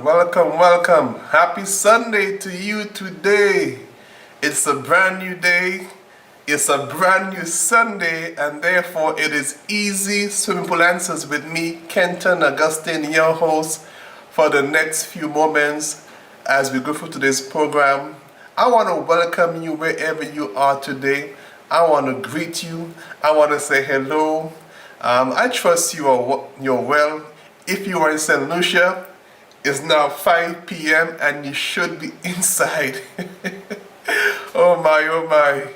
welcome. Happy Sunday to you today. It's a brand new day. It's a brand new Sunday, and therefore it is easy swimming pool answers with me, Kenton Augustine, your host, for the next few moments as we go through today's program. I want to welcome you wherever you are today. I want to greet you. I want to say hello. I trust you're well. If you are in St. Lucia, it's now 5 p.m. and you should be inside. Oh my.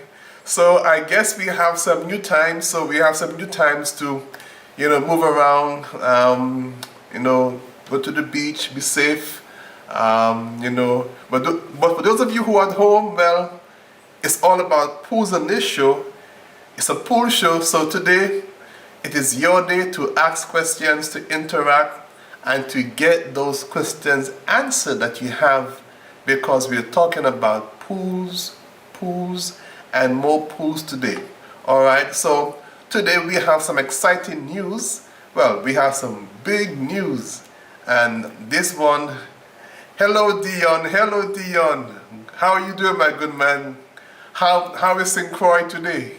So I guess we have some new times. So we have some new times to, move around, go to the beach, be safe, But for those of you who are at home, well, it's all about pools on this show. It's a pool show. So today, it is your day to ask questions, to interact, and to get those questions answered that you have, because we're talking about pools, and more pools today. Alright, so today we have some exciting news. Well, we have some big news. And this one, hello Dion. How are you doing, my good man? How is St. Croix today?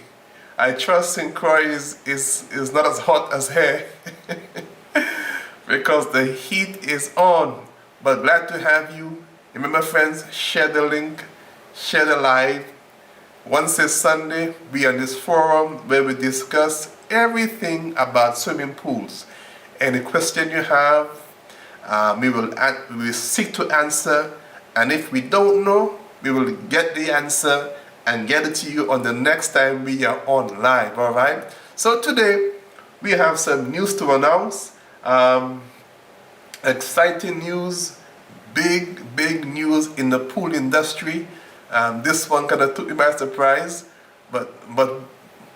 I trust St. Croix is not as hot as here because the heat is on. But glad to have you. Remember, friends, share the link, share the live. Once a Sunday, we are in this forum where we discuss everything about swimming pools. Any question you have, we will seek to answer. And if we don't know, we will get the answer and get it to you on the next time we are on live, all right? So today, we have some news to announce. Exciting news, big news in the pool industry. This one kind of took me by surprise, but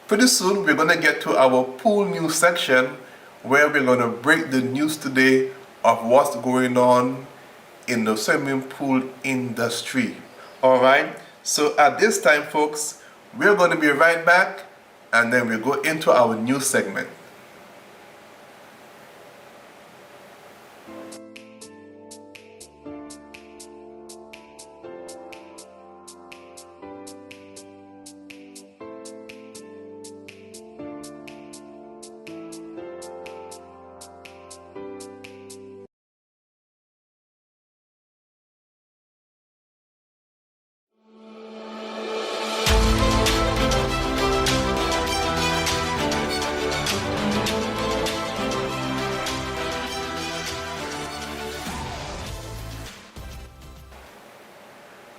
pretty soon we're going to get to our pool news section where we're going to break the news today of what's going on in the swimming pool industry, all right? So at this time, folks, we're going to be right back, and then we'll go into our news segment.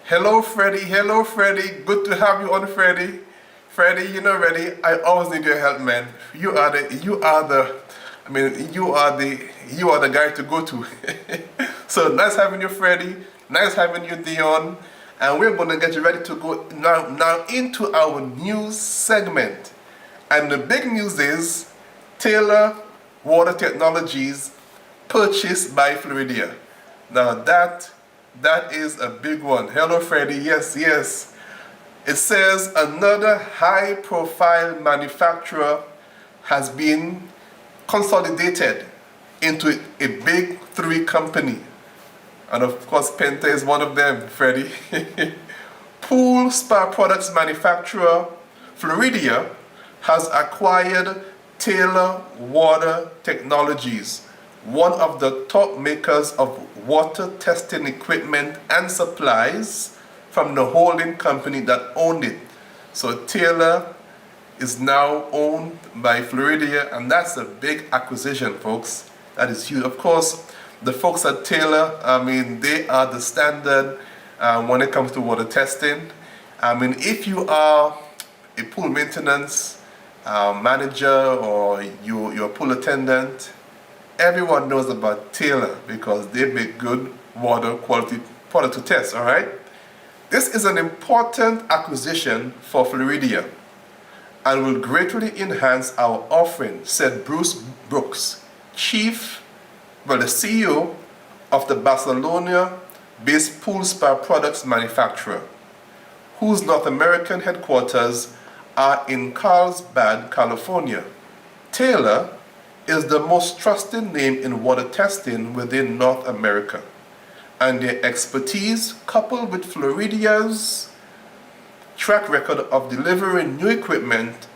Hello, Freddie. Good to have you on, Freddie. Freddie, ready? I always need your help, man. You are the guy to go to. So nice having you, Freddie. Nice having you, Dion. And we're gonna get you ready to go now into our news segment. And the big news is Taylor Water Technologies purchased by Floridia. Now that is a big one. Hello, Freddie. Yes. It says another high-profile manufacturer has been consolidated into a big three company. And of course, Penta is one of them, Freddie. Pool spa products manufacturer Floridia has acquired Taylor Water Technologies, one of the top makers of water testing equipment and supplies, from the holding company that owned it. So Taylor is now owned by Floridia, and that's a big acquisition, folks. That is huge. Of course, the folks at Taylor, they are the standard when it comes to water testing. If you are a pool maintenance manager or you're a pool attendant, everyone knows about Taylor because they make good water quality product to test, all right? This is an important acquisition for Floridia and will greatly enhance our offering, said Bruce Brooks, the CEO of the Barcelona-based pool spa products manufacturer, whose North American headquarters are in Carlsbad, California. Taylor is the most trusted name in water testing within North America. and their expertise, coupled with Floridia's track record of delivering new equipment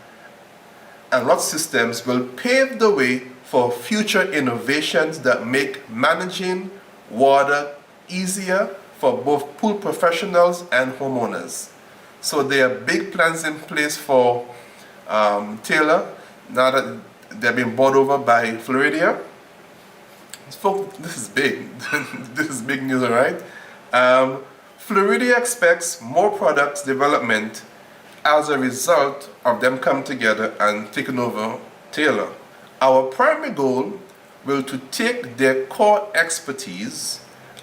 and lot systems, will pave the way for future innovations that make managing water easier for both pool professionals and homeowners. So there are big plans in place for Taylor now that they're being bought over by Floridia. Folks, this is big. This is big news, all right? Floridia expects more products development as a result of them coming together and taking over Taylor. Our primary goal will to take their core expertise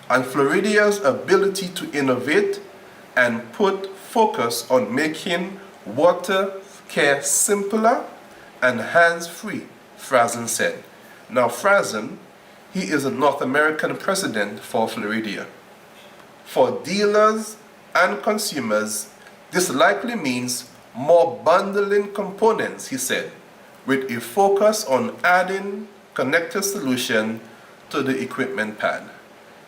and Floridia's ability to innovate and put focus on making water care simpler and hands-free, Frazen said. Now Frazen, he is a North American president for Floridia. For dealers and consumers, this likely means more bundling components, he said, with a focus on adding connected solution to the equipment pad.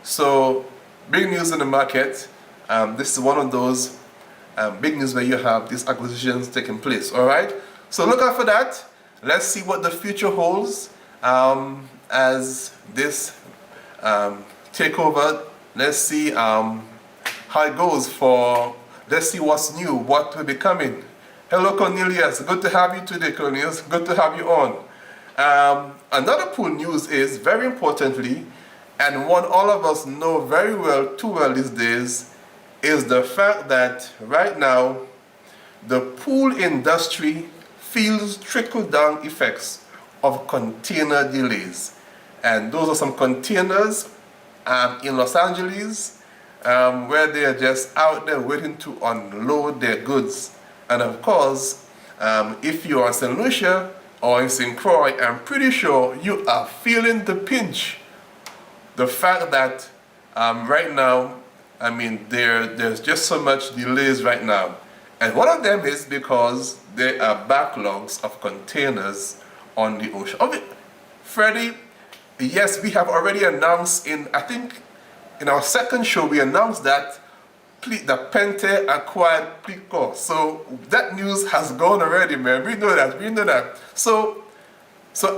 So, big news in the market. This is one of those big news where you have these acquisitions taking place, all right? So look out for that. Let's see what the future holds as this takeover. Let's see how it goes let's see what's new, what will be coming. Hello Cornelius, good to have you today, Cornelius. Good to have you on. Another pool news is, very importantly, and one all of us know very well, too well these days, is the fact that right now the pool industry feels trickle-down effects of container delays. And those are some containers in Los Angeles where they are just out there waiting to unload their goods. And of course, if you are in St. Lucia or in St. Croix, I'm pretty sure you are feeling the pinch. The fact that right now, I mean, there's just so much delays right now. And one of them is because there are backlogs of containers on the ocean. Okay, Freddie, yes, we have already announced I think in our second show, we announced that Pentair acquired Pleatco. So that news has gone already, man. We know that. So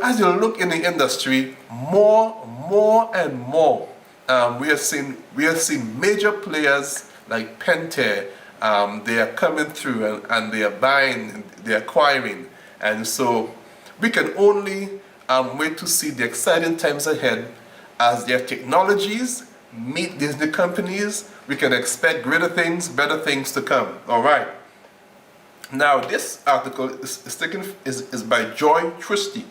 as you look in the industry, more and more, we are seeing major players like Pentair. They are coming through and they are buying, they are acquiring, and so we can only wait to see the exciting times ahead as their technologies meet these new companies. We can expect greater things, better things to come. All right. Now this article is by Joy Tristy,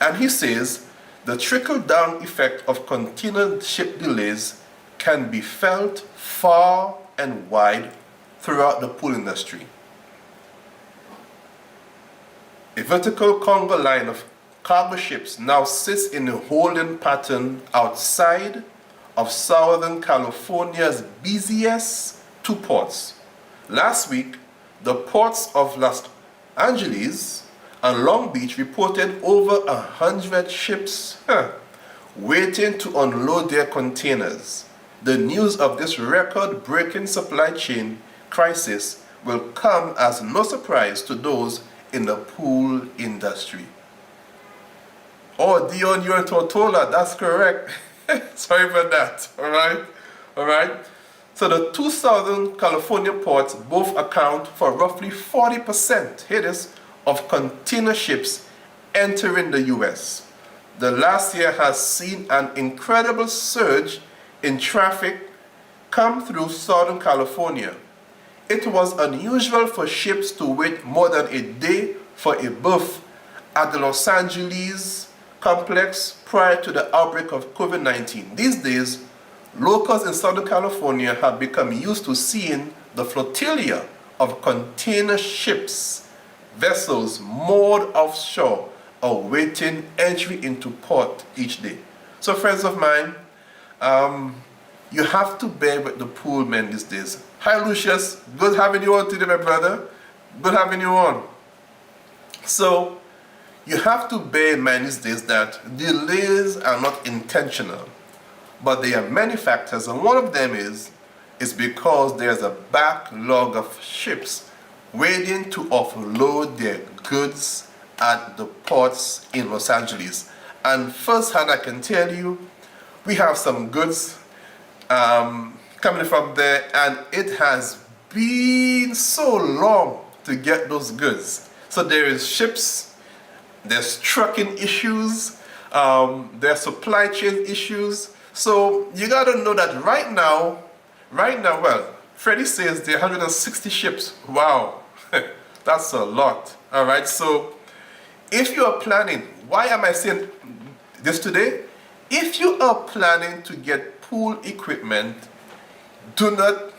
and he says the trickle-down effect of container ship delays can be felt far and wide throughout the pool industry. A vertical conga line of cargo ships now sits in a holding pattern outside of Southern California's busiest two ports. Last week, the ports of Los Angeles and Long Beach reported over 100 ships waiting to unload their containers. The news of this record-breaking supply chain crisis will come as no surprise to those in the pool industry. Oh, Dion, you're in Tortola, that's correct. Sorry about that, all right? So the 2,000 California ports both account for roughly 40%, hear this, of container ships entering the U.S. The last year has seen an incredible surge in traffic come through Southern California. It was unusual for ships to wait more than a day for a berth at the Los Angeles complex prior to the outbreak of COVID-19. These days, locals in Southern California have become used to seeing the flotilla of container ships, vessels moored offshore, awaiting entry into port each day. So friends of mine, you have to bear with the pool men these days. Hi Lucius, good having you on today, my brother. Good having you on. So, you have to bear in mind these days that delays are not intentional. But there are many factors, and one of them is because there's a backlog of ships waiting to offload their goods at the ports in Los Angeles. And firsthand, I can tell you, we have some goods coming from there, and it has been so long to get those goods. So there is ships, there's trucking issues, there's supply chain issues. So you gotta know that right now, well, Freddie says there are 160 ships. Wow, that's a lot. All right, so if you are planning, why am I saying this today? If you are planning to get pool equipment, do not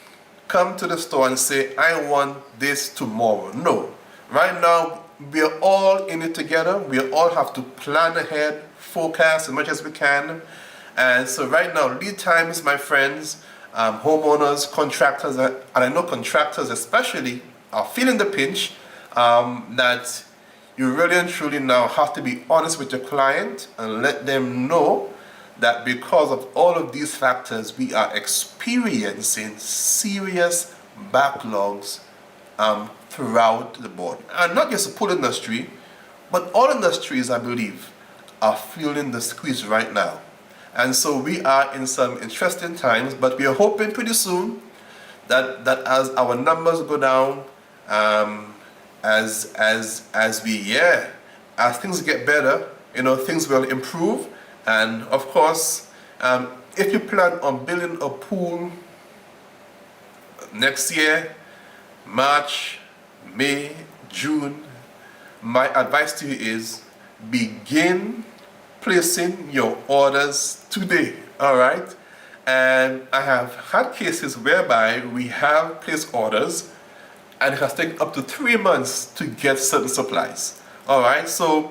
come to the store and say, I want this tomorrow. No. Right now, we are all in it together. We all have to plan ahead, forecast as much as we can. And so right now, lead times, my friends, homeowners, contractors, and I know contractors especially are feeling the pinch, that you really and truly now have to be honest with your client and let them know that because of all of these factors, we are experiencing serious backlogs throughout the board. And not just the pool industry, but all industries, I believe, are feeling the squeeze right now. And so we are in some interesting times, but we are hoping pretty soon that as our numbers go down, as things get better, things will improve. And of course, if you plan on building a pool next year, March, May, June, my advice to you is begin placing your orders today. All right. And I have had cases whereby we have placed orders and it has taken up to 3 months to get certain supplies. All right. So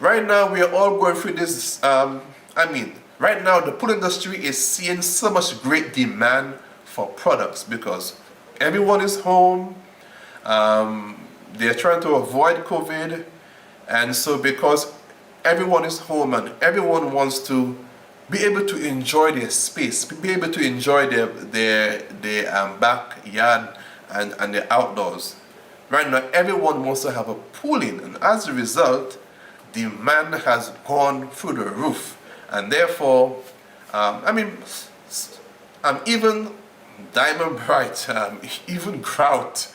right now we are all going through this. Right now the pool industry is seeing so much great demand for products because everyone is home. They're trying to avoid COVID, and so because everyone is home and everyone wants to be able to enjoy their space, be able to enjoy their backyard and their outdoors. Right now, everyone wants to have a pool in, and as a result, demand has gone through the roof, and therefore, even Diamond Bright, even grout.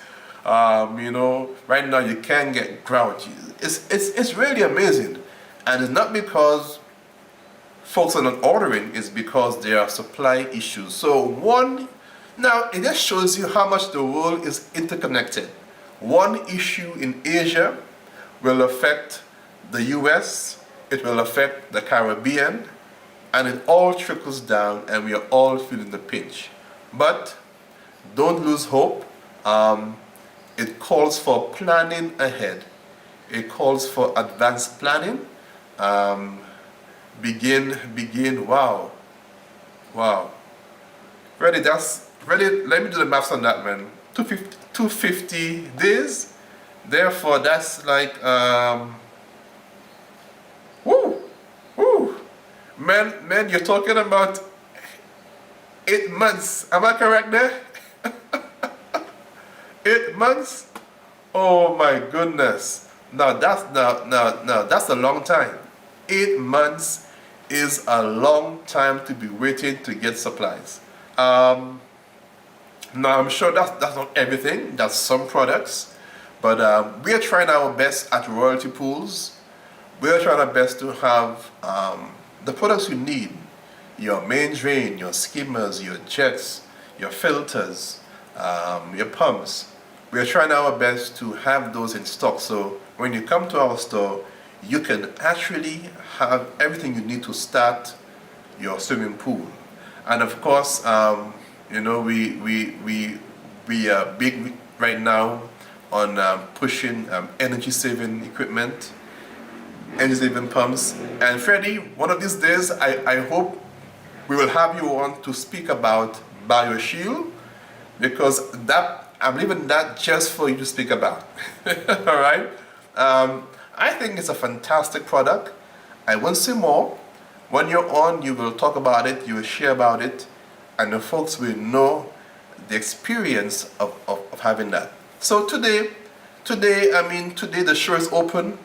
Right now you can get grout. It's really amazing, and it's not because folks are not ordering, it's because there are supply issues. So now it just shows you how much the world is interconnected. One issue in Asia will affect the US, it will affect the Caribbean, and it all trickles down, and we are all feeling the pinch. But don't lose hope. It calls for planning ahead. It calls for advanced planning. Begin. Wow. Ready? Let me do the maths on that, man. 250 days. Therefore, that's like Man, you're talking about 8 months. Am I correct there? 8 months? Oh my goodness. That's a long time. 8 months is a long time to be waiting to get supplies. Now I'm sure that's not everything. That's some products. But we are trying our best at Royalty Pools. We are trying our best to have the products you need. Your main drain, your skimmers, your jets, your filters, your pumps. We are trying our best to have those in stock, so when you come to our store, you can actually have everything you need to start your swimming pool. And of course, we are big right now on pushing energy saving equipment, energy saving pumps. And Freddie, one of these days, I hope we will have you on to speak about BioShield, because I'm leaving that just for you to speak about. All right. I think it's a fantastic product. I won't say more. When you're on, you will talk about it, you will share about it, and the folks will know the experience of having that. So today the show is open.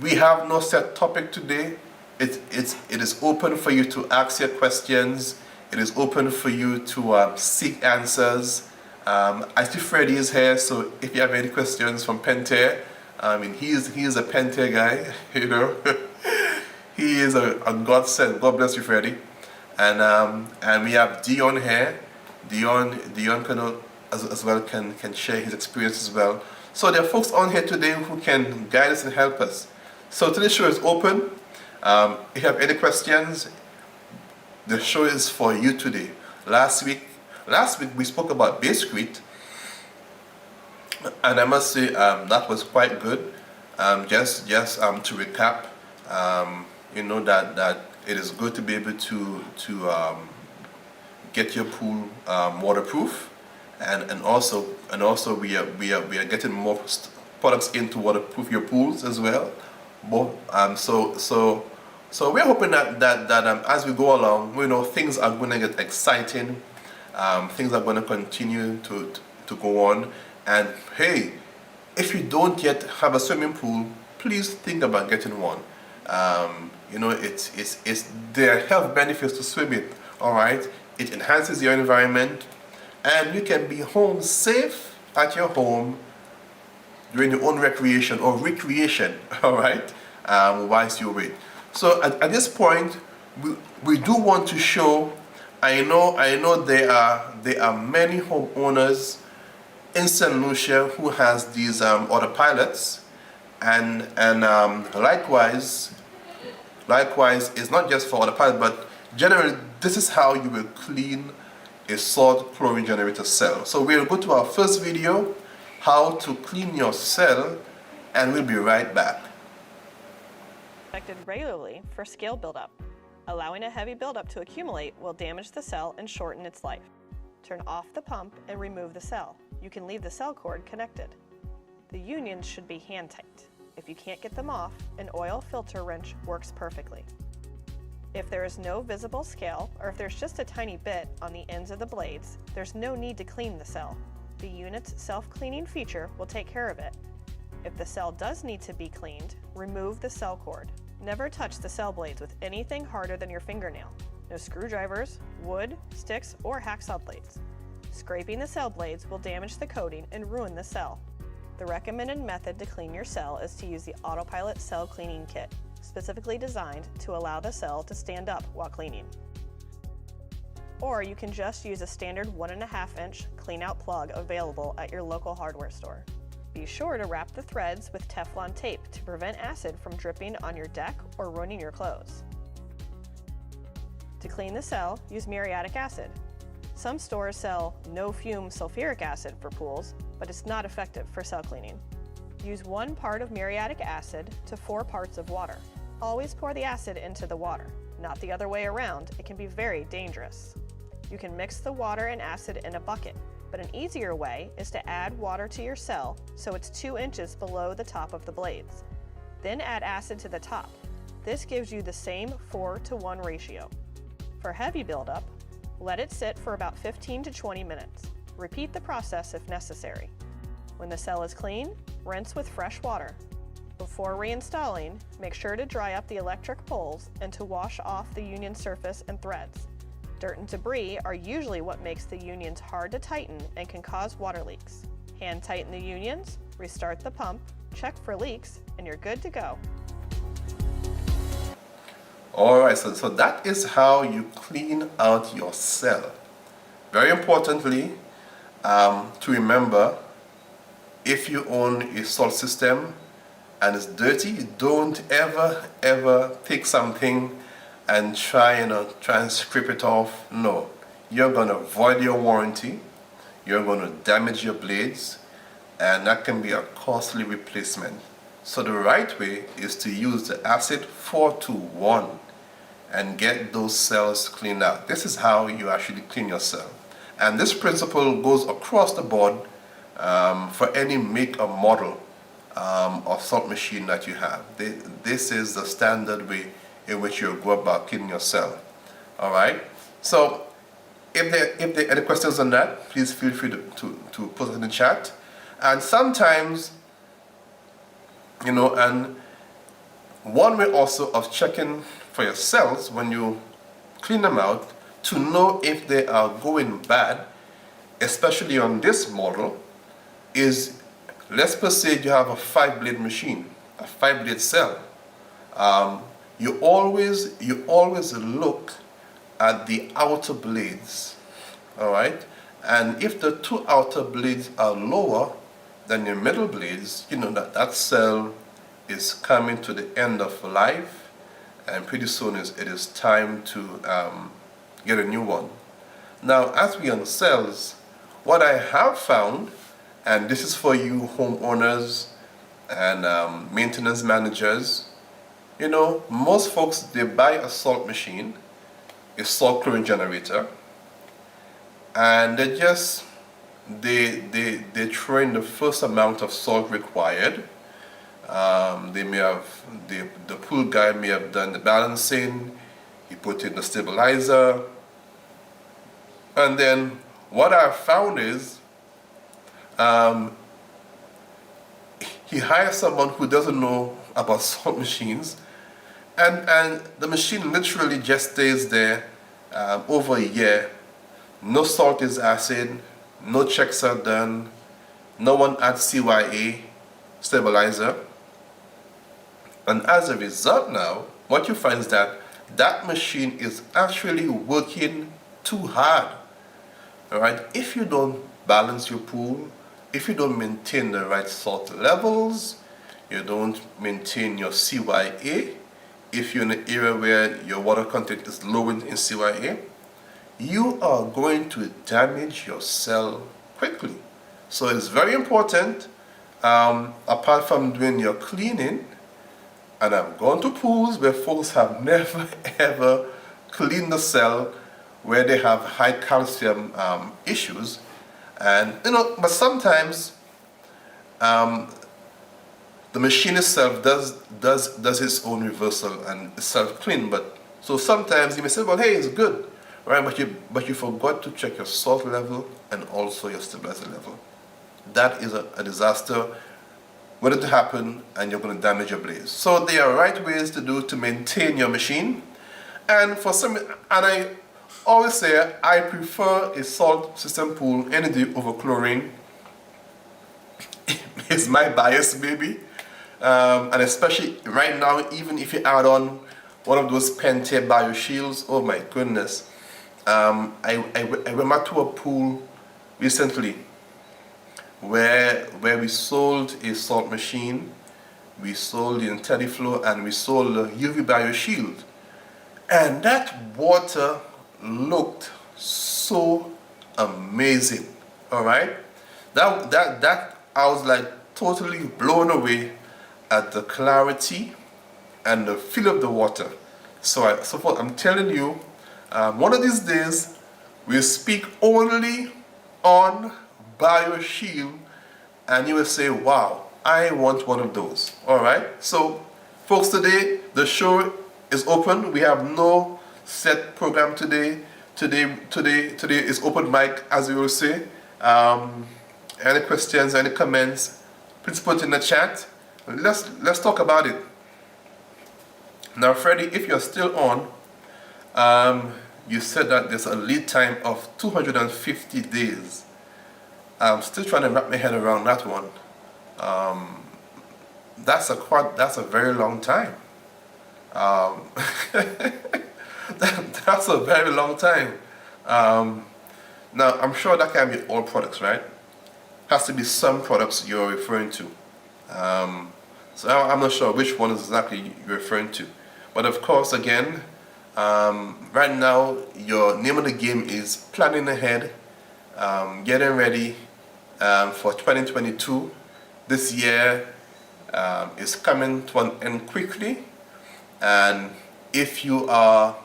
We have no set topic today. It is open for you to ask your questions. It is open for you to seek answers. I see Freddie is here, so if you have any questions from Pentair, he is a Pentair guy, you know. He is a godsend. God bless you, Freddie. And we have Dion here. Dion can as well can share his experience as well. So there are folks on here today who can guide us and help us. So today's show is open. If you have any questions, the show is for you today. Last week we spoke about Basscrete, and I must say that was quite good. Just to recap, that it is good to be able to get your pool waterproof, and also we are getting more products into waterproof your pools as well. So we're hoping that as we go along, things are going to get exciting. Things are going to continue to go on. And hey, if you don't yet have a swimming pool, please think about getting one. There are health benefits to swimming. All right, it enhances your environment, and you can be home safe at your home during your own recreation or recreation. All right, whilst you wait. So at this point, we do want to show. I know there are many homeowners in St. Lucia who has these autopilots, and likewise it's not just for autopilot, but generally this is how you will clean a salt chlorine generator cell. So we'll go to our first video, how to clean your cell, and we'll be right back. Affected regularly for scale buildup. Allowing a heavy buildup to accumulate will damage the cell and shorten its life. Turn off the pump and remove the cell. You can leave the cell cord connected. The unions should be hand tight. If you can't get them off, an oil filter wrench works perfectly. If there is no visible scale, or if there's just a tiny bit on the ends of the blades, there's no need to clean the cell. The unit's self-cleaning feature will take care of it. If the cell does need to be cleaned, remove the cell cord. Never touch the cell blades with anything harder than your fingernail. No screwdrivers, wood, sticks, or hacksaw blades. Scraping the cell blades will damage the coating and ruin the cell. The recommended method to clean your cell is to use the Autopilot Cell Cleaning Kit, specifically designed to allow the cell to stand up while cleaning. Or you can just use a standard 1.5-inch clean-out plug available at your local hardware store. Be sure to wrap the threads with Teflon tape to prevent acid from dripping on your deck or ruining your clothes. To clean the cell, use muriatic acid. Some stores sell no-fume sulfuric acid for pools, but it's not effective for cell cleaning. Use 1 part of muriatic acid to 4 parts of water. Always pour the acid into the water, not the other way around. It can be very dangerous. You can mix the water and acid in a bucket, but an easier way is to add water to your cell so it's 2 inches below the top of the blades. Then add acid to the top. This gives you the same 4-to-1 ratio. For heavy buildup, let it sit for about 15 to 20 minutes. Repeat the process if necessary. When the cell is clean, rinse with fresh water. Before reinstalling, make sure to dry up the electric poles and to wash off the union surface and threads. Dirt and debris are usually what makes the unions hard to tighten and can cause water leaks. Hand tighten the unions, restart the pump, check for leaks, and you're good to go. Alright, so that is how you clean out your cell. Very importantly, to remember, if you own a salt system and it's dirty, don't ever take something and try and scrape it off. No, you're going to void your warranty, you're going to damage your blades, and that can be a costly replacement. So the right way is to use the acid 4-to-1 and get those cells cleaned out. This is how you actually clean your cell. And this principle goes across the board for any make or model of salt machine that you have. This is the standard way in which you go about cleaning your cell. All right. So if there are any questions on that, please feel free to put it in the chat. And sometimes, you know, and one way also of checking for your cells when you clean them out to know if they are going bad, especially on this model, is, let's per se you have a 5-blade machine, a 5-blade cell. You always look at the outer blades, all right? And if the 2 outer blades are lower than your middle blades, you know that that cell is coming to the end of life, and pretty soon it is time to get a new one. Now, as we on cells, what I have found, and this is for you homeowners and maintenance managers, you know, most folks, they buy a salt machine, a salt chlorine generator, and they throw in the first amount of salt required. They may have, the pool guy may have done the balancing, he put in the stabilizer, and then what I've found is he hires someone who doesn't know about salt machines, and the machine literally just stays there over a year. No salt is added, no checks are done, no one adds CYA stabilizer. And as a result now, what you find is that that machine is actually working too hard. All right, if you don't balance your pool, if you don't maintain the right salt levels, you don't maintain your CYA, if you're in an area where your water content is low in CYA, you are going to damage your cell quickly. So it's very important, apart from doing your cleaning, and I've gone to pools where folks have never ever cleaned the cell where they have high calcium issues, and you know, but sometimes the machine itself does its own reversal and self-clean. But so sometimes you may say, well, hey, it's good, right? But you forgot to check your salt level and also your stabilizer level. That is a disaster waiting to happen, and you're going to damage your blaze. So there are right ways to maintain your machine. And for some, and I always say I prefer a salt system pool any day over chlorine. It's my bias, maybe. And especially right now, even if you add on one of those Pentair BioShields, oh my goodness. I went to a pool recently where we sold a salt machine, we sold the IntelliFlow, and we sold the UV BioShield. And that water looked so amazing, all right? That I was like totally blown away at the clarity and the feel of the water. So I'm telling you, one of these days we'll speak only on BioShield, and you will say, wow, I want one of those. All right. So folks, today the show is open. We have no set program today. Today is open mic, as we will say. Any questions, any comments, please put in the chat. Let's talk about it. Now, Freddie, if you're still on, you said that there's a lead time of 250 days. I'm still trying to wrap my head around that one. That's a very long time. That's a very long time. Now, I'm sure that can be all products, right? Has to be some products you're referring to. So I'm not sure which one exactly you're referring to. But of course, again, right now, your name of the game is planning ahead, getting ready for 2022. This year is coming to an end quickly, and if you have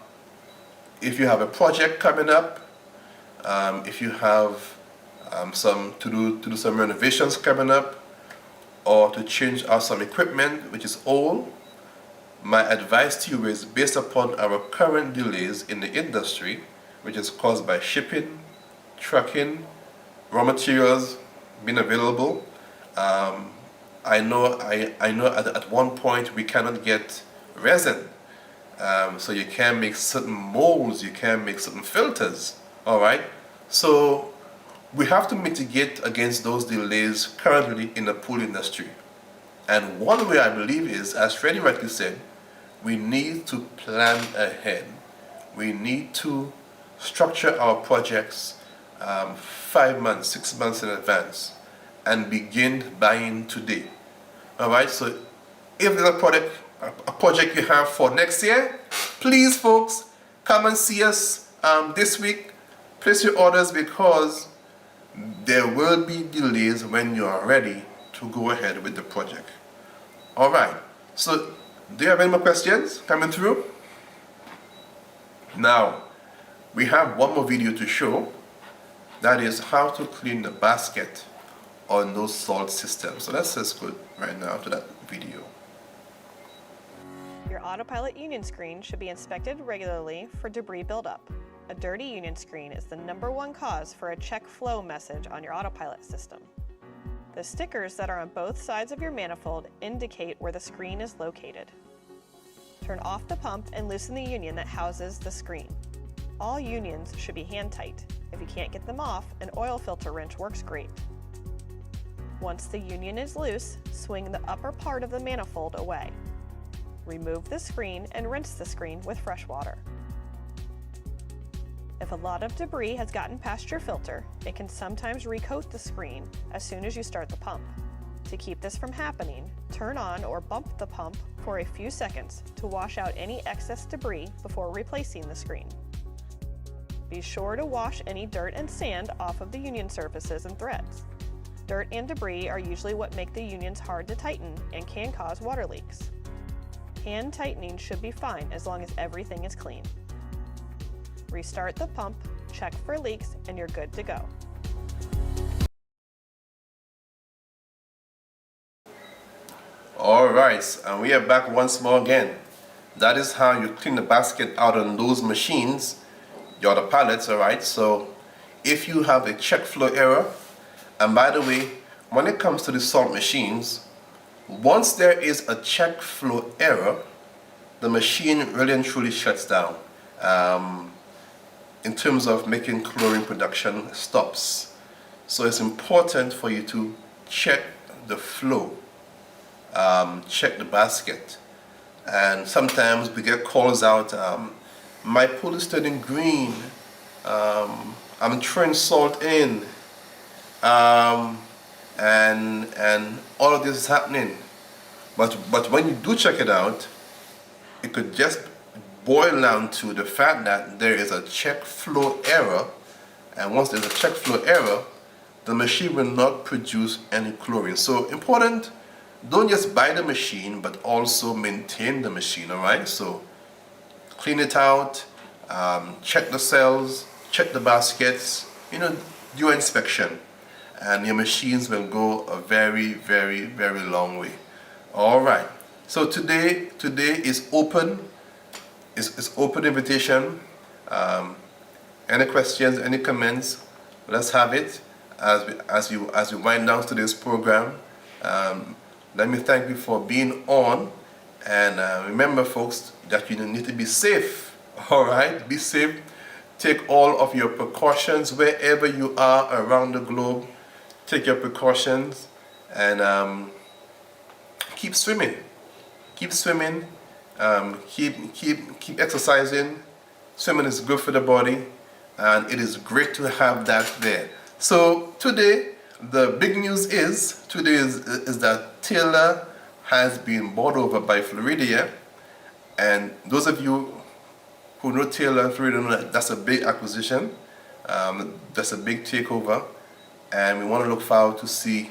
a project coming up, if you have to do some renovations coming up, or to change out some equipment which is old, my advice to you is based upon our current delays in the industry, which is caused by shipping, trucking, raw materials being available. I know at one point we cannot get resin. So you can't make certain molds, you can't make certain filters. All right. So we have to mitigate against those delays currently in the pool industry. And one way I believe is, as Freddie rightly said, we need to plan ahead. We need to structure our projects 5 months, 6 months in advance and begin buying today. All right, so if there's a project you have for next year, please folks, come and see us this week. Place your orders because there will be delays when you are ready to go ahead with the project. All right, so do you have any more questions coming through? Now, we have one more video to show. That is how to clean the basket on those salt systems. So let's just go right now to that video. Your autopilot union screen should be inspected regularly for debris buildup. A dirty union screen is the #1 cause for a check flow message on your autopilot system. The stickers that are on both sides of your manifold indicate where the screen is located. Turn off the pump and loosen the union that houses the screen. All unions should be hand tight. If you can't get them off, an oil filter wrench works great. Once the union is loose, swing the upper part of the manifold away. Remove the screen and rinse the screen with fresh water. If a lot of debris has gotten past your filter, it can sometimes recoat the screen as soon as you start the pump. To keep this from happening, turn on or bump the pump for a few seconds to wash out any excess debris before replacing the screen. Be sure to wash any dirt and sand off of the union surfaces and threads. Dirt and debris are usually what make the unions hard to tighten and can cause water leaks. Hand tightening should be fine as long as everything is clean. Restart the pump, check for leaks, and you're good to go. All right, and we are back once more again. That is how you clean the basket out on those machines, the autopilots, all right? So if you have a check flow error, and by the way, when it comes to the salt machines, once there is a check flow error, the machine really and truly shuts down. In terms of making chlorine production stops. So it's important for you to check the flow, check the basket. And sometimes we get calls out, my pool is turning green, I'm throwing salt in, and all of this is happening. But when you do check it out, it could just boil down to the fact that there is a check flow error, and once there's a check flow error, the machine will not produce any chlorine. So important, don't just buy the machine, but also maintain the machine, all right? So clean it out, check the cells, check the baskets, do your inspection, and your machines will go a very, very, very long way. All right, so today is open. It's open invitation. Any questions, any comments? Let's have it as we wind down today's program. Let me thank you for being on, and remember, folks, that you need to be safe. All right, be safe. Take all of your precautions wherever you are around the globe. Take your precautions and keep swimming. Keep swimming. Keep exercising. Swimming is good for the body, and it is great to have that there. So today, the big news is that Taylor has been bought over by Floridia, and those of you who know Taylor and Floridia know that that's a big acquisition, that's a big takeover, and we want to look forward to see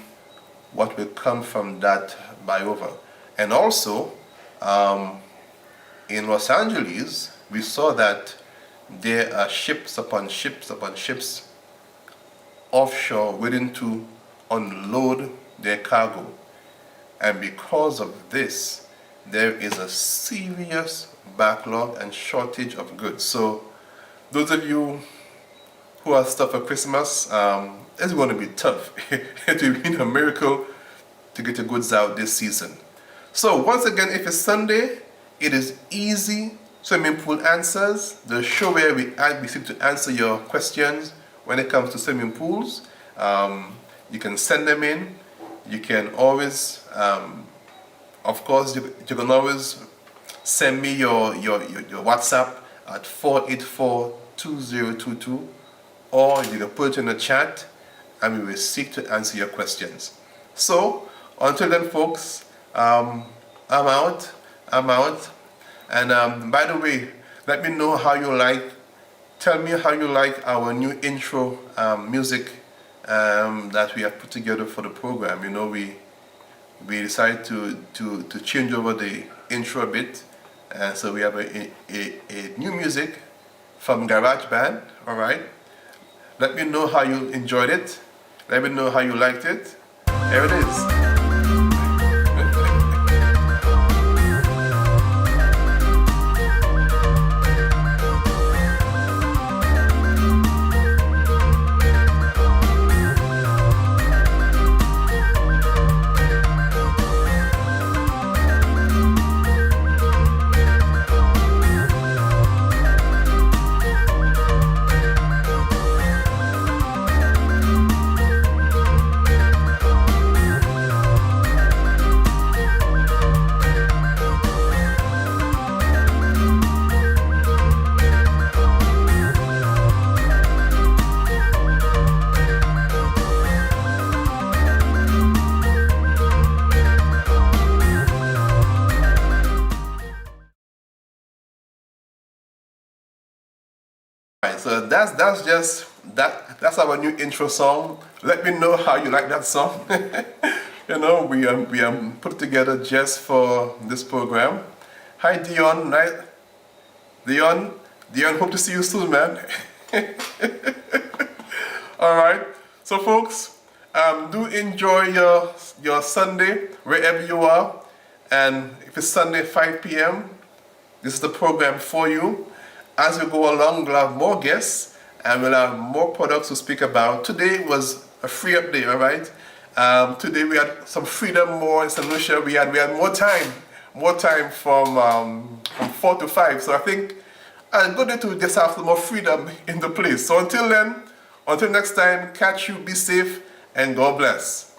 what will come from that buyover. And also, in Los Angeles, we saw that there are ships upon ships upon ships offshore waiting to unload their cargo. And because of this, there is a serious backlog and shortage of goods. So those of you who are stuff for Christmas, it's going to be tough. It will be a miracle to get your goods out this season. So once again, if it's Sunday, it is Easy Swimming Pool Answers, the show where we seek to answer your questions when it comes to swimming pools. You can send them in. You can always, of course, you can always send me your WhatsApp at 484-2022, or you can put it in the chat and we will seek to answer your questions. So until then, folks, I'm out. And by the way, let me know how you like. Tell me how you like our new intro music that we have put together for the program. You know, we decided to change over the intro a bit, and so we have a new music from GarageBand. All right. Let me know how you enjoyed it. Let me know how you liked it. Here it is. So that's our new intro song. Let me know how you like that song. You know, we put it together just for this program. Hi Dion, Dion, hope to see you soon, man. All right. So folks, do enjoy your Sunday wherever you are. And if it's Sunday 5 p.m., this is the program for you. As we go along, we'll have more guests and we'll have more products to speak about. Today was a free up day, all right? Today we had some freedom more in St. Lucia. We had more time from 4 to 5. So I think a good day to just have some more freedom in the place. So until then, until next time, catch you, be safe, and God bless.